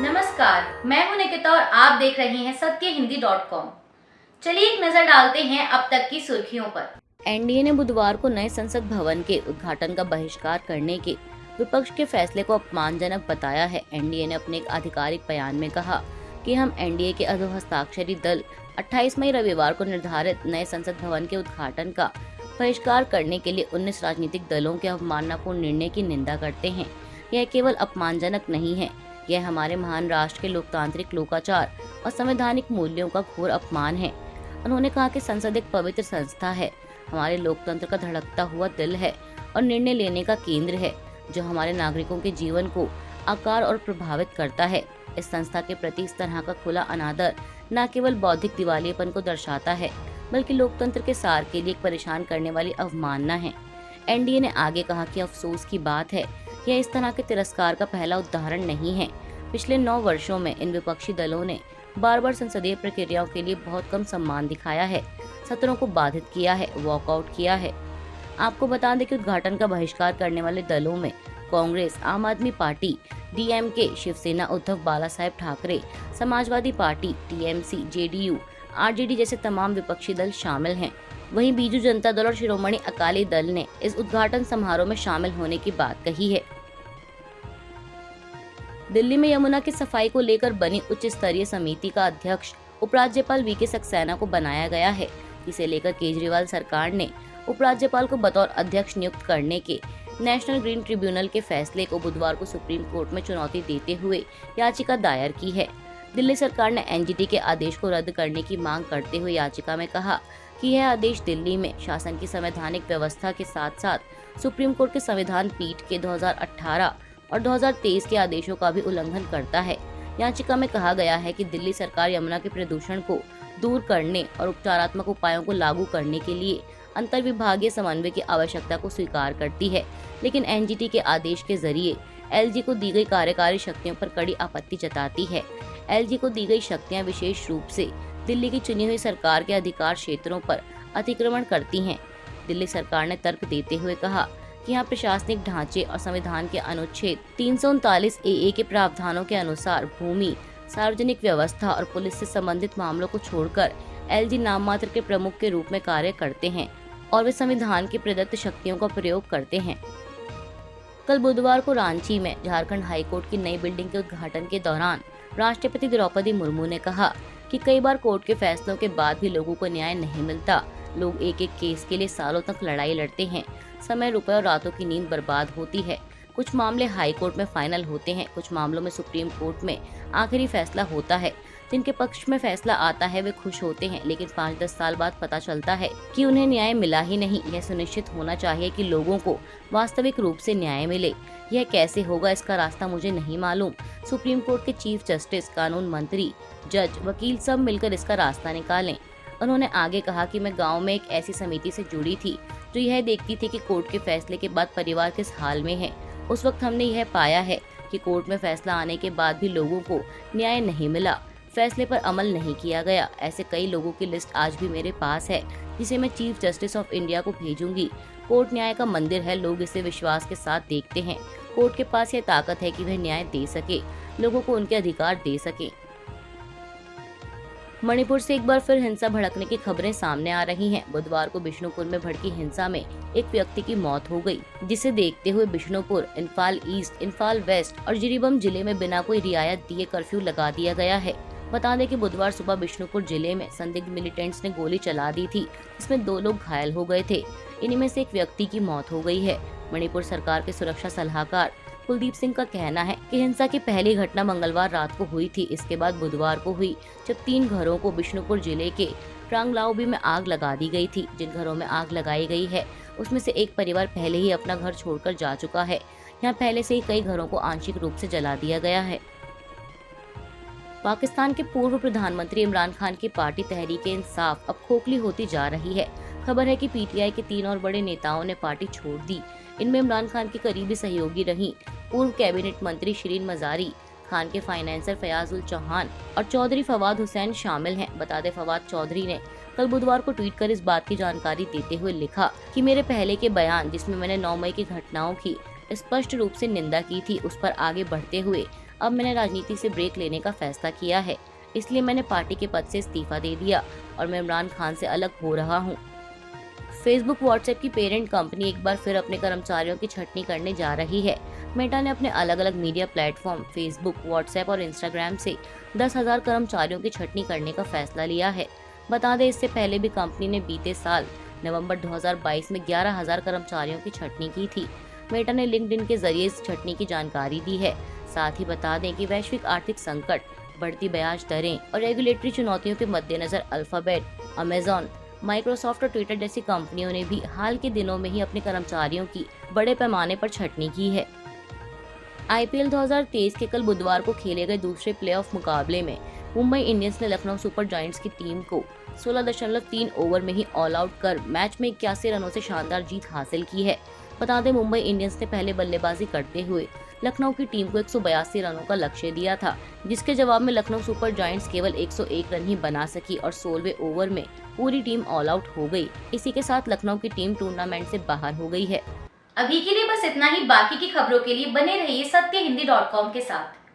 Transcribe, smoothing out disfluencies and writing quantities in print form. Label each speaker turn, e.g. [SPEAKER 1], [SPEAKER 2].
[SPEAKER 1] नमस्कार, मैं हूं निकिता और आप देख रहे हैं सत्यहिंदी.com। चलिए एक नजर डालते हैं अब तक की सुर्खियों पर।
[SPEAKER 2] एनडीए ने बुधवार को नए संसद भवन के उद्घाटन का बहिष्कार करने के विपक्ष के फैसले को अपमानजनक बताया है। एनडीए ने अपने एक आधिकारिक बयान में कहा कि हम एनडीए के अधोहस्ताक्षरी दल 28 मई रविवार को निर्धारित नए संसद भवन के उद्घाटन का बहिष्कार करने के लिए 19 राजनीतिक दलों के अवमाननापूर्ण निर्णय की निंदा करते हैं। यह केवल अपमानजनक नहीं है, यह हमारे महान राष्ट्र के लोकतांत्रिक लोकाचार और संवैधानिक मूल्यों का घोर अपमान है। उन्होंने कहा कि संसद एक पवित्र संस्था है, हमारे लोकतंत्र का धड़कता हुआ दिल है और निर्णय लेने का केंद्र है, जो हमारे नागरिकों के जीवन को आकार और प्रभावित करता है। इस संस्था के प्रति इस तरह का खुला अनादर न केवल बौद्धिक दिवालियेपन को दर्शाता है, बल्कि लोकतंत्र के सार के लिए एक परेशान करने वाली अवमानना है। एनडीए ने आगे कहा कि अफसोस की बात है, यह इस तरह के तिरस्कार का पहला उदाहरण नहीं है। पिछले 9 वर्षों में इन विपक्षी दलों ने बार बार संसदीय प्रक्रियाओं के लिए बहुत कम सम्मान दिखाया है, सत्रों को बाधित किया है, वॉकआउट किया है। आपको बता दें कि उद्घाटन का बहिष्कार करने वाले दलों में Congress, Aam Aadmi Party, DMK, Shiv Sena, Uddhav Bala Saheb Thackeray, Samajwadi Party, TMC, JDU, RJD जैसे तमाम विपक्षी दल शामिल हैं। वहीं बीजू जनता दल और शिरोमणि अकाली दल ने इस उद्घाटन समारोह में शामिल होने की बात कही है। दिल्ली में यमुना की सफाई को लेकर बनी उच्च स्तरीय समिति का अध्यक्ष उपराज्यपाल वीके सक्सेना को बनाया गया है। इसे लेकर केजरीवाल सरकार ने उपराज्यपाल को बतौर अध्यक्ष नियुक्त करने के नेशनल ग्रीन ट्रिब्यूनल के फैसले को बुधवार को सुप्रीम कोर्ट में चुनौती देते हुए याचिका दायर की है। दिल्ली सरकार ने एनजीटी के आदेश को रद्द करने की मांग करते हुए याचिका में कहा कि यह आदेश दिल्ली में शासन की संवैधानिक व्यवस्था के साथ साथ सुप्रीम कोर्ट के संविधान पीठ के 2018 और 2023 के आदेशों का भी उल्लंघन करता है। याचिका में कहा गया है कि दिल्ली सरकार यमुना के प्रदूषण को दूर करने और उपचारात्मक उपायों को लागू करने के लिए अंतर्विभागीय समन्वय की आवश्यकता को स्वीकार करती है, लेकिन एनजीटी के आदेश के जरिए एलजी को दी गई कार्यकारी शक्तियों पर कड़ी आपत्ति जताती है। एलजी को दी गई शक्तियां विशेष रूप से दिल्ली की चुनी हुई सरकार के अधिकार क्षेत्रों पर अतिक्रमण करती हैं। दिल्ली सरकार ने तर्क देते हुए कहा कि यहाँ प्रशासनिक ढांचे और संविधान के अनुच्छेद 339 ए के प्रावधानों के अनुसार भूमि, सार्वजनिक व्यवस्था और पुलिस से संबंधित मामलों को छोड़कर एलजी नाम मात्र के प्रमुख के रूप में कार्य करते हैं और वे संविधान की प्रदत्त शक्तियों का प्रयोग करते हैं। कल बुधवार को रांची में झारखंड हाईकोर्ट की नई बिल्डिंग के उद्घाटन के दौरान राष्ट्रपति द्रौपदी मुर्मू ने कहा कि कई बार कोर्ट के फैसलों के बाद भी लोगों को न्याय नहीं मिलता। लोग एक एक केस के लिए सालों तक लड़ाई लड़ते हैं, समय, रुपए और रातों की नींद बर्बाद होती है। कुछ मामले हाई कोर्ट में फाइनल होते हैं, कुछ मामलों में सुप्रीम कोर्ट में आखिरी फैसला होता है। जिनके पक्ष में फैसला आता है वे खुश होते हैं, लेकिन 5-10 साल बाद पता चलता है कि उन्हें न्याय मिला ही नहीं। यह सुनिश्चित होना चाहिए कि लोगों को वास्तविक रूप से न्याय मिले। यह कैसे होगा, इसका रास्ता मुझे नहीं मालूम। सुप्रीम कोर्ट के चीफ जस्टिस, कानून मंत्री, जज, वकील सब मिलकर इसका रास्ता निकालें। उन्होंने आगे कहा कि मैं गाँव में एक ऐसी समिति से जुड़ी थी जो यह देखती थी कि कोर्ट के फैसले के बाद परिवार किस हाल में है। उस वक्त हमने यह पाया है कि कोर्ट में फैसला आने के बाद भी लोगों को न्याय नहीं मिला, फैसले पर अमल नहीं किया गया। ऐसे कई लोगों की लिस्ट आज भी मेरे पास है, जिसे मैं चीफ जस्टिस ऑफ इंडिया को भेजूंगी। कोर्ट न्याय का मंदिर है, लोग इसे विश्वास के साथ देखते हैं। कोर्ट के पास यह ताकत है कि वह न्याय दे सके, लोगों को उनके अधिकार दे सके। मणिपुर से एक बार फिर हिंसा भड़कने की खबरें सामने आ रही हैं। बुधवार को बिष्णुपुर में भड़की हिंसा में एक व्यक्ति की मौत हो गई, जिसे देखते हुए बिष्णुपुर, इम्फाल ईस्ट, इम्फाल वेस्ट और जिरीबम जिले में बिना कोई रियायत दिए कर्फ्यू लगा दिया गया है। बता दें कि बुधवार सुबह बिष्णुपुर जिले में संदिग्ध मिलिटेंट्स ने गोली चला दी थी, जिसमें 2 लोग घायल हो गए थे। इनमें से एक व्यक्ति की मौत हो गई है। मणिपुर सरकार के सुरक्षा सलाहकार कुलदीप सिंह का कहना है कि हिंसा की पहली घटना मंगलवार रात को हुई थी। इसके बाद बुधवार को हुई, जब 3 घरों को बिष्णुपुर जिले के ट्रांगलाउबी में आग लगा दी गई थी। जिन घरों में आग लगाई गई है, उसमें से एक परिवार पहले ही अपना घर छोड़कर जा चुका है। यहाँ पहले से ही कई घरों को आंशिक रूप से जला दिया गया है। पाकिस्तान के पूर्व प्रधानमंत्री इमरान खान की पार्टी तहरीक-ए-इंसाफ अब खोखली होती जा रही है। खबर है कि पीटीआई के 3 और बड़े नेताओं ने पार्टी छोड़ दी। इनमें इमरान खान की करीबी सहयोगी रही पूर्व कैबिनेट मंत्री शिरीन मजारी, खान के फाइनेंसर फयाजुल चौहान और चौधरी फवाद हुसैन शामिल हैं। बता दें, फवाद चौधरी ने कल बुधवार को ट्वीट कर इस बात की जानकारी देते हुए लिखा कि मेरे पहले के बयान, जिसमें मैंने 9 मई की घटनाओं की स्पष्ट रूप से निंदा की थी, उस पर आगे बढ़ते हुए अब मैंने राजनीति से ब्रेक लेने का फैसला किया है, इसलिए मैंने पार्टी के पद से इस्तीफा दे दिया और मैं इमरान खान से अलग हो रहा हूँ। फेसबुक व्हाट्सएप की पेरेंट कंपनी एक बार फिर अपने कर्मचारियों की छटनी करने जा रही है। मेटा ने अपने अलग अलग मीडिया प्लेटफॉर्म फेसबुक, व्हाट्सएप और इंस्टाग्राम से 10,000 कर्मचारियों की छटनी करने का फैसला लिया है। बता दें, इससे पहले भी कंपनी ने बीते साल नवंबर 2022 में 11,000 कर्मचारियों की छटनी की थी। मेटा ने लिंक्डइन के जरिए इस छटनी की जानकारी दी है। साथ ही बता दें कि वैश्विक आर्थिक संकट, बढ़ती ब्याज दरें और रेगुलेटरी चुनौतियों के मद्देनजर अल्फाबेट, अमेजॉन, माइक्रोसॉफ्ट और ट्विटर जैसी कंपनियों ने भी हाल के दिनों में ही अपने कर्मचारियों की बड़े पैमाने पर छटनी की है। आईपीएल 2023 के कल बुधवार को खेले गए दूसरे प्लेऑफ मुकाबले में मुंबई इंडियंस ने लखनऊ सुपर जायंट्स की टीम को 16.3 ओवर में ही ऑल आउट कर मैच में 81 रनों से शानदार जीत हासिल की है। बता दें, मुंबई इंडियंस ने पहले बल्लेबाजी करते हुए लखनऊ की टीम को 182 रनों का लक्ष्य दिया था, जिसके जवाब में लखनऊ सुपर जायंट्स केवल 101 रन ही बना सकी और 16वें ओवर में पूरी टीम ऑल आउट हो गई। इसी के साथ लखनऊ की टीम टूर्नामेंट से बाहर हो गई है।
[SPEAKER 1] अभी के लिए बस इतना ही। बाकी की खबरों के लिए बने रहिए सत्यहिंदी.com के साथ।